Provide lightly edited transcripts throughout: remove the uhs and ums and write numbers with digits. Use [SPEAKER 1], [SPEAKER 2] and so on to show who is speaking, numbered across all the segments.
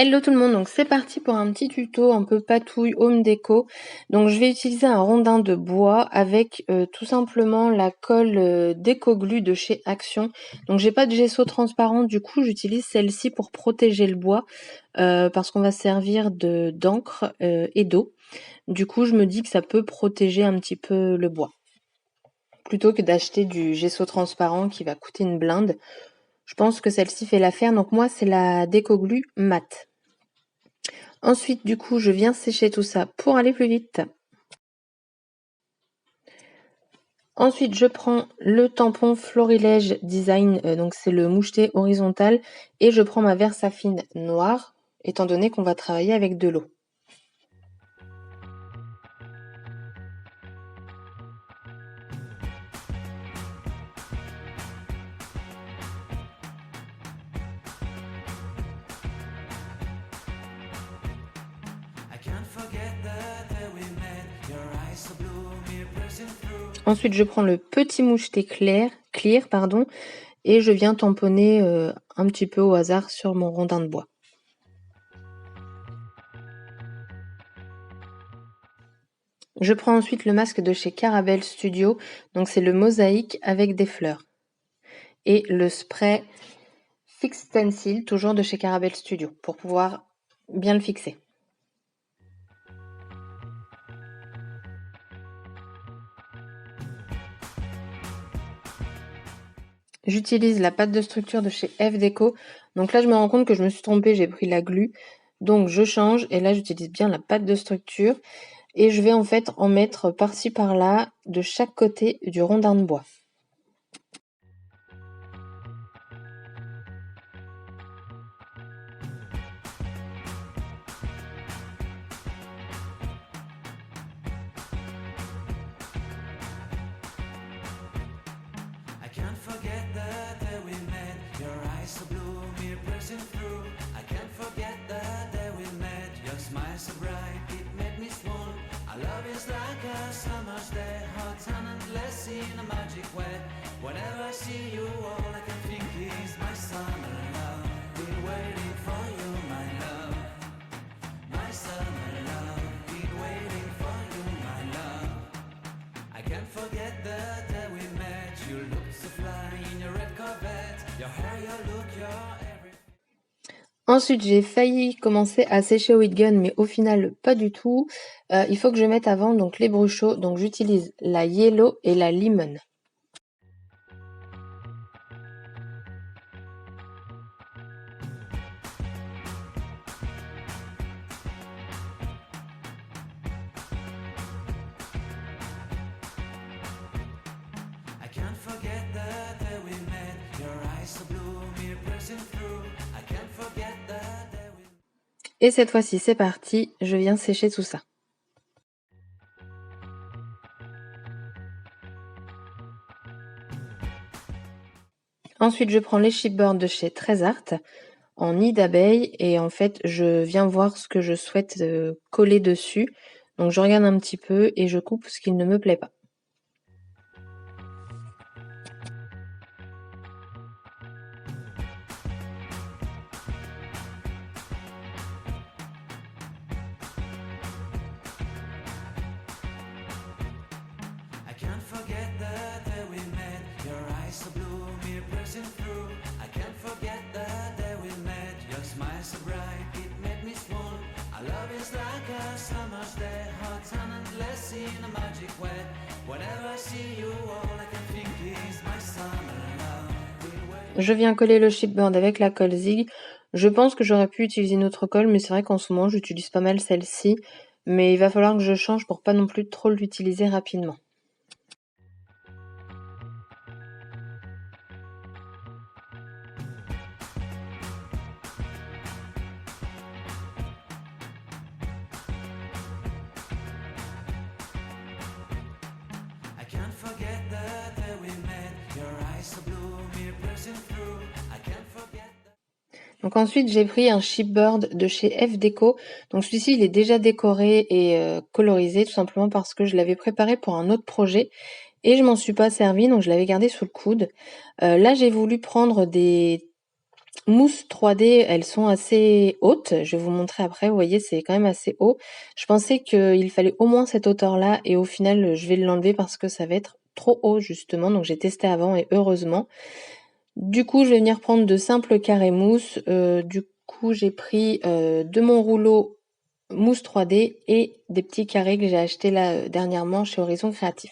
[SPEAKER 1] Hello tout le monde, donc c'est parti pour un petit tuto un peu patouille home déco. Donc je vais utiliser un rondin de bois avec tout simplement la colle déco glue de chez Action. Donc j'ai pas de gesso transparent, du coup j'utilise celle-ci pour protéger le bois parce qu'on va se servir d'encre et d'eau. Du coup je me dis que ça peut protéger un petit peu le bois. Plutôt que d'acheter du gesso transparent qui va coûter une blinde. Je pense que celle-ci fait l'affaire, donc moi c'est la déco glue mat. Ensuite, du coup, je viens sécher tout ça pour aller plus vite. Ensuite, je prends le tampon Florilège Design, donc c'est le moucheté horizontal, et je prends ma Versafine noire, étant donné qu'on va travailler avec de l'eau. Ensuite, je prends le petit moucheté clear, et je viens tamponner un petit peu au hasard sur mon rondin de bois. Je prends ensuite le masque de chez Caramel Studio, donc c'est le mosaïque avec des fleurs. Et le spray Fix Stencil, toujours de chez Caramel Studio, pour pouvoir bien le fixer. J'utilise la pâte de structure de chez F Déco. Donc là, je me rends compte que je me suis trompée, j'ai pris la glu. Donc je change et là, j'utilise bien la pâte de structure. Et je vais en fait en mettre par-ci par-là de chaque côté du rondin de bois. Ensuite, j'ai failli commencer à sécher au heat gun, mais au final, pas du tout. Il faut que je mette avant donc les bruchaux. Donc j'utilise la yellow et la lemon. Et cette fois-ci, c'est parti, je viens sécher tout ça. Ensuite, je prends les chipboards de chez Trésart en nid d'abeille et en fait, je viens voir ce que je souhaite coller dessus. Donc, je regarde un petit peu et je coupe ce qui ne me plaît pas. Je viens coller le chipboard avec la colle Zig. Je pense que j'aurais pu utiliser une autre colle, mais c'est vrai qu'en ce moment, j'utilise pas mal celle-ci. Mais il va falloir que je change pour pas non plus trop l'utiliser rapidement. Donc ensuite, j'ai pris un chipboard de chez F Déco. Donc celui-ci, il est déjà décoré et colorisé, tout simplement parce que je l'avais préparé pour un autre projet. Et je m'en suis pas servi, donc je l'avais gardé sous le coude. Là, j'ai voulu prendre des Mousse 3D, elles sont assez hautes. Je vais vous montrer après. Vous voyez, c'est quand même assez haut. Je pensais qu'il fallait au moins cette hauteur-là et au final, je vais l'enlever parce que ça va être trop haut justement. Donc j'ai testé avant et heureusement. Du coup, je vais venir prendre de simples carrés mousse. Du coup, j'ai pris de mon rouleau mousse 3D et des petits carrés que j'ai achetés là dernièrement chez Horizon Créatif.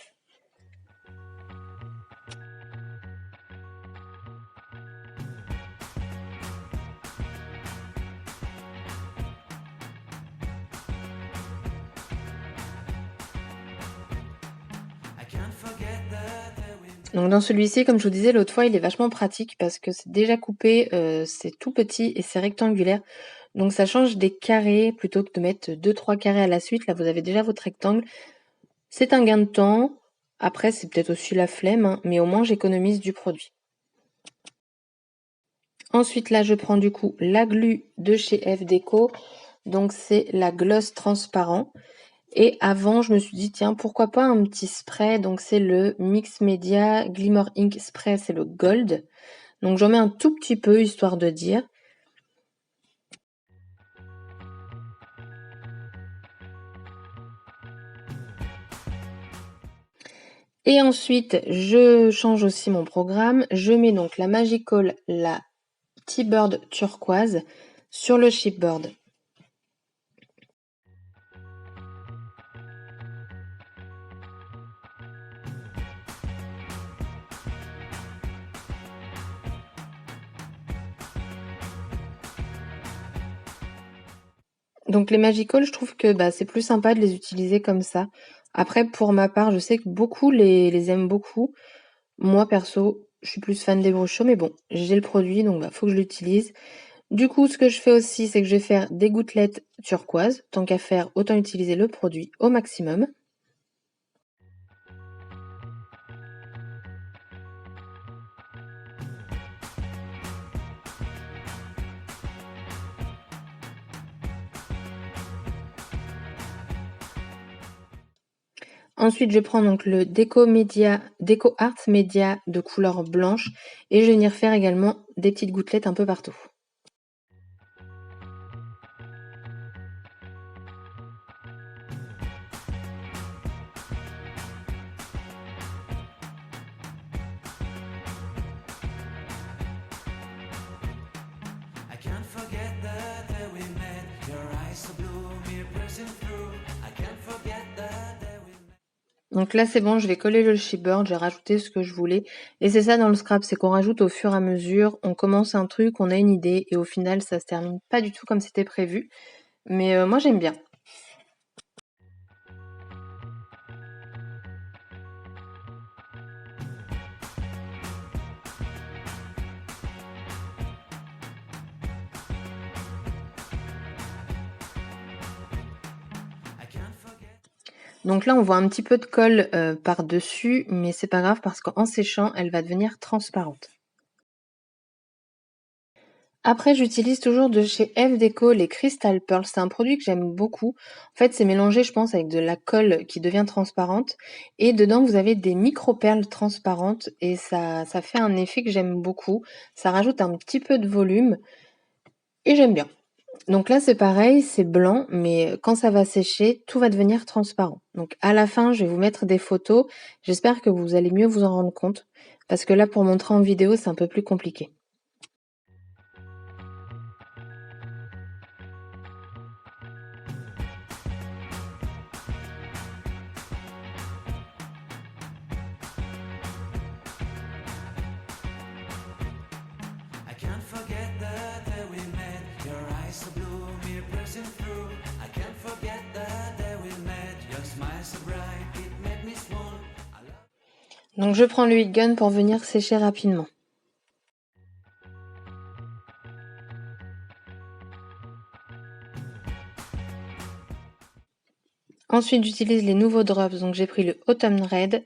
[SPEAKER 1] Donc dans celui-ci, comme je vous disais l'autre fois, il est vachement pratique parce que c'est déjà coupé, c'est tout petit et c'est rectangulaire. Donc ça change des carrés plutôt que de mettre 2-3 carrés à la suite. Là, vous avez déjà votre rectangle. C'est un gain de temps. Après, c'est peut-être aussi la flemme, hein, mais au moins j'économise du produit. Ensuite, là, je prends du coup la glu de chez F Déco. Donc c'est la gloss transparent. Et avant, je me suis dit, tiens, pourquoi pas un petit spray. Donc c'est le Mix Media Glimmer Ink Spray, c'est le Gold. Donc j'en mets un tout petit peu, histoire de dire. Et ensuite, je change aussi mon programme. Je mets donc la Magical, la T-Bird turquoise sur le chipboard. Donc les Magical, je trouve que c'est plus sympa de les utiliser comme ça. Après, pour ma part, je sais que beaucoup les aiment beaucoup. Moi, perso, je suis plus fan des brushs chauds, mais bon, j'ai le produit, donc faut que je l'utilise. Du coup, ce que je fais aussi, c'est que je vais faire des gouttelettes turquoise. Tant qu'à faire, autant utiliser le produit au maximum. Ensuite, je prends donc le Déco Art Media de couleur blanche et je vais venir faire également des petites gouttelettes un peu partout. Donc là, c'est bon, je vais coller le chipboard, j'ai rajouté ce que je voulais. Et c'est ça dans le scrap, c'est qu'on rajoute au fur et à mesure, on commence un truc, on a une idée, et au final, ça se termine pas du tout comme c'était prévu. Mais moi, j'aime bien. Donc là, on voit un petit peu de colle par-dessus, mais c'est pas grave parce qu'en séchant, elle va devenir transparente. Après, j'utilise toujours de chez F Déco les Crystal Pearls. C'est un produit que j'aime beaucoup. En fait, c'est mélangé, je pense, avec de la colle qui devient transparente. Et dedans, vous avez des micro-perles transparentes et ça fait un effet que j'aime beaucoup. Ça rajoute un petit peu de volume et j'aime bien. Donc là, c'est pareil, c'est blanc, mais quand ça va sécher, tout va devenir transparent. Donc à la fin, je vais vous mettre des photos. J'espère que vous allez mieux vous en rendre compte. Parce que là, pour montrer en vidéo, c'est un peu plus compliqué. Donc je prends le heat gun pour venir sécher rapidement. Ensuite, j'utilise les nouveaux drops. Donc j'ai pris le Autumn Red,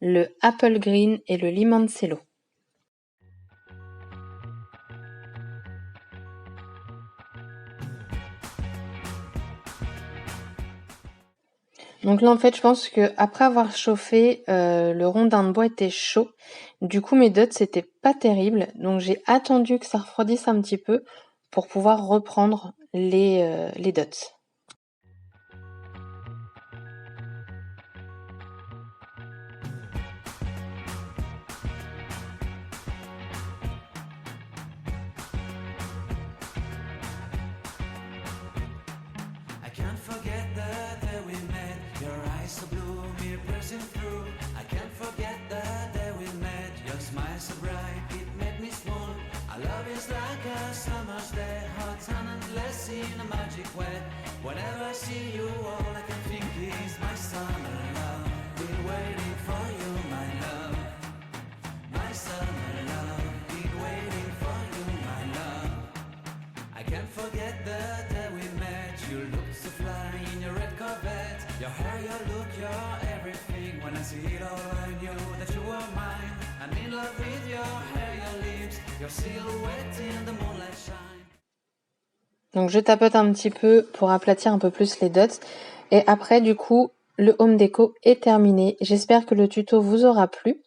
[SPEAKER 1] le Apple Green et le Limoncello. Donc là, en fait, je pense qu'après avoir chauffé, le rondin de bois était chaud. Du coup, mes dots, c'était pas terrible. Donc j'ai attendu que ça refroidisse un petit peu pour pouvoir reprendre les dots.
[SPEAKER 2] I can't forget the day we met. Your eyes so blue, me piercing through. I can't forget the day we met. Your smile so bright, it made me swoon. Our love is like a summer's day, hot and endless in a magic way. Whenever I see you, all I can think is my summer love. Been waiting for you, my love. My summer love. Been waiting for you, my love. I can't forget the day we met. You looked so fly in your red Corvette. Your hair, your look, your everything. When I see it all, I knew that you were mine. I'm in love with your hair, your lips, your silhouette in the moonlight shine.
[SPEAKER 1] Donc je tapote un petit peu pour aplatir un peu plus les dots. Et après, du coup, le home déco est terminé. J'espère que le tuto vous aura plu.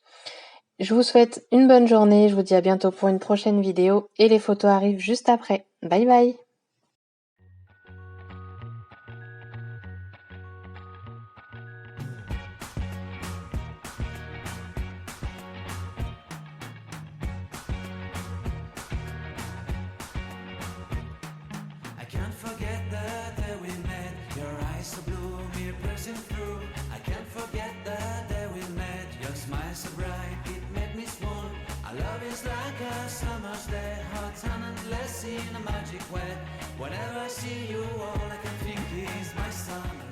[SPEAKER 1] Je vous souhaite une bonne journée. Je vous dis à bientôt pour une prochaine vidéo. Et les photos arrivent juste après. Bye bye!
[SPEAKER 2] I can't forget the day we met. Your eyes so blue, me piercing through. I can't forget the day we met. Your smile so bright, it made me swoon. Our love is like a summer's day, hot and endless in a magic way. Whenever I see you, all I can think is my summer.